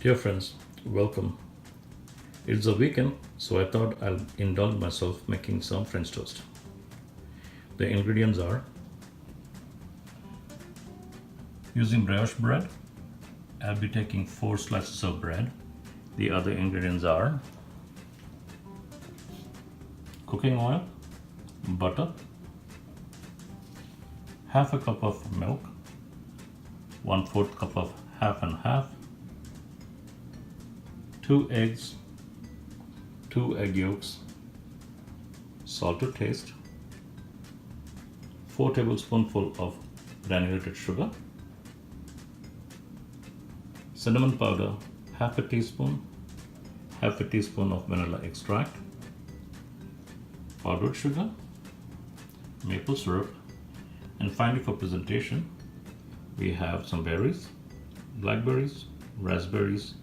Dear friends, welcome. It's the weekend, so I thought I'll indulge myself making some French toast. The ingredients are using brioche bread. I'll be taking 4 slices of bread. The other ingredients are cooking oil, butter, half a cup of milk, 1/4 cup of half and half, 2 eggs, 2 egg yolks, salt to taste, 4 tablespoonfuls of granulated sugar, cinnamon powder, half a teaspoon of vanilla extract, powdered sugar, maple syrup, and finally for presentation, we have some berries, blackberries, raspberries,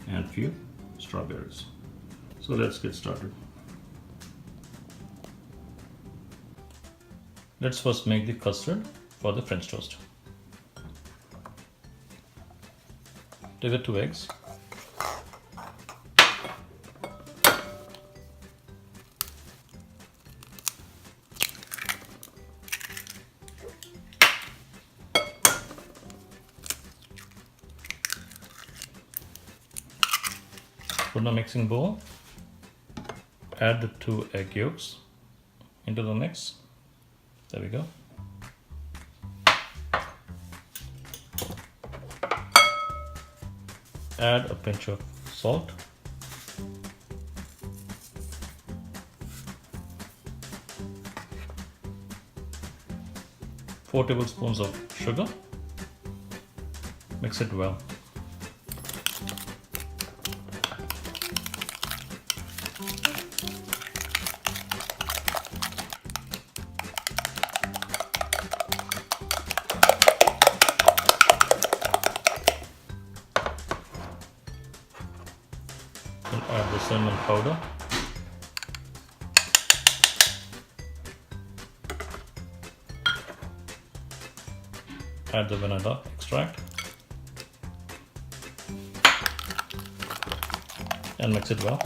and few strawberries. So let's get started. Let's first make the custard for the French toast. Take the 2 eggs. Put in a mixing bowl. Add the 2 egg yolks into the mix. There we go. Add a pinch of salt. Four tablespoons of sugar. Mix it well. And add the cinnamon powder. Add the vanilla extract and mix it well.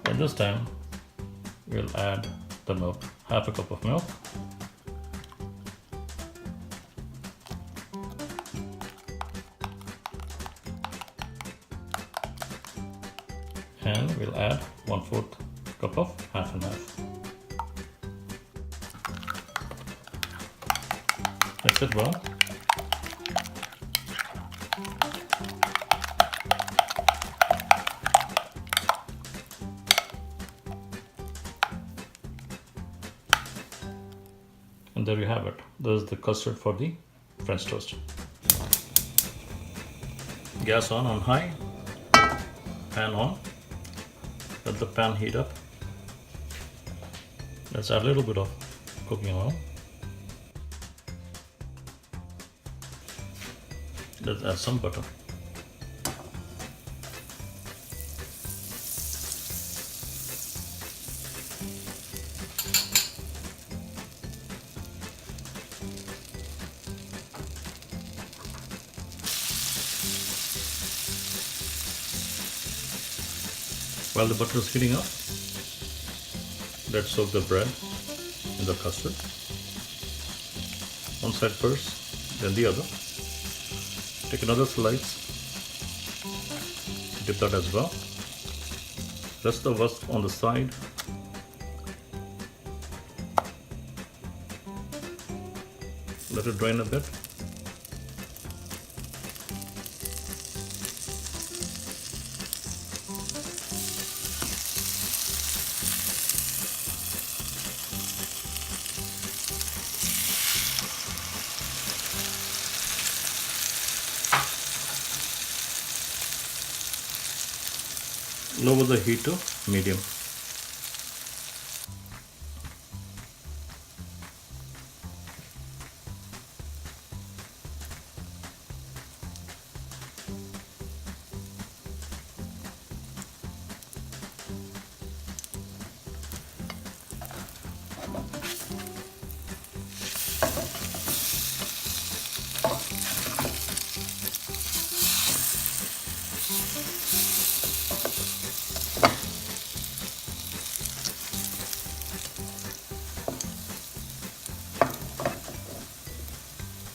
At this time, we'll add the milk, half a cup of milk. And we'll add 1/4 cup of half and half. Mix it well. And there you have it. This is the custard for the French toast. Gas on high, pan on. Let the pan heat up. Let's add a little bit of cooking oil. Let's add some butter. While the butter is heating up, let's soak the bread in the custard. One side first, then the other. Take another slice, dip that as well. Rest the husk on the side. Let it drain a bit. Lower the heat to medium.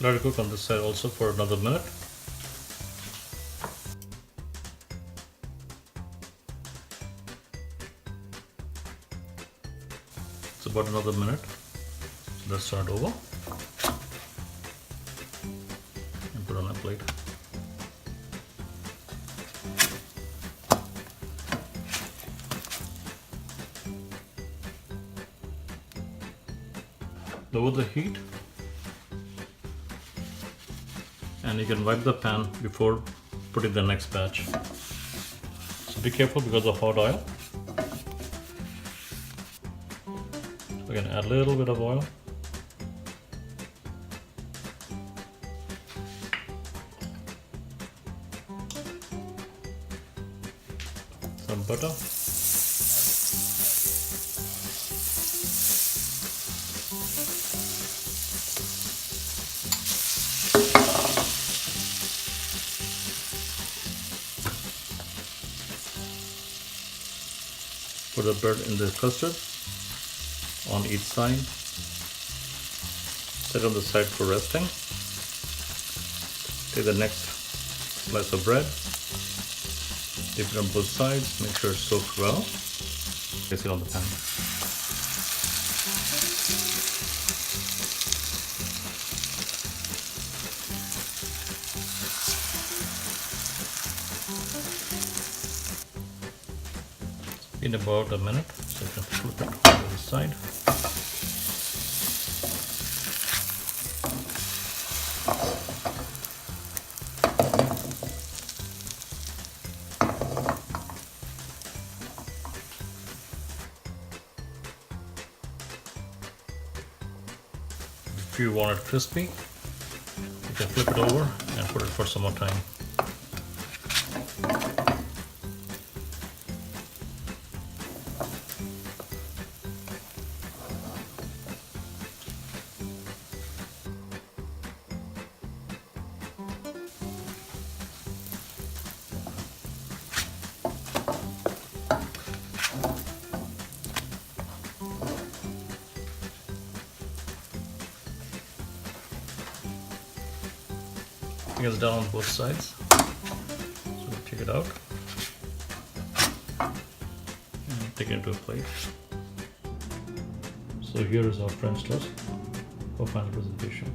Let it cook on this side also for another minute. It's about another minute. So let's start over and put on a plate. Lower the heat, and you can wipe the pan before putting the next batch. So be careful because of hot oil. So we can add a little bit of oil. Some butter. Put the bread in the custard on each side. Set on the side for resting. Take the next slice of bread. Dip it on both sides. Make sure it's soaked well. Place it on the pan. In about a minute, so you can flip it on the side. If you want it crispy, you can flip it over and put it for some more time. I think it's done on both sides. So we'll take it out and take it into a plate. So here is our French toast for final presentation.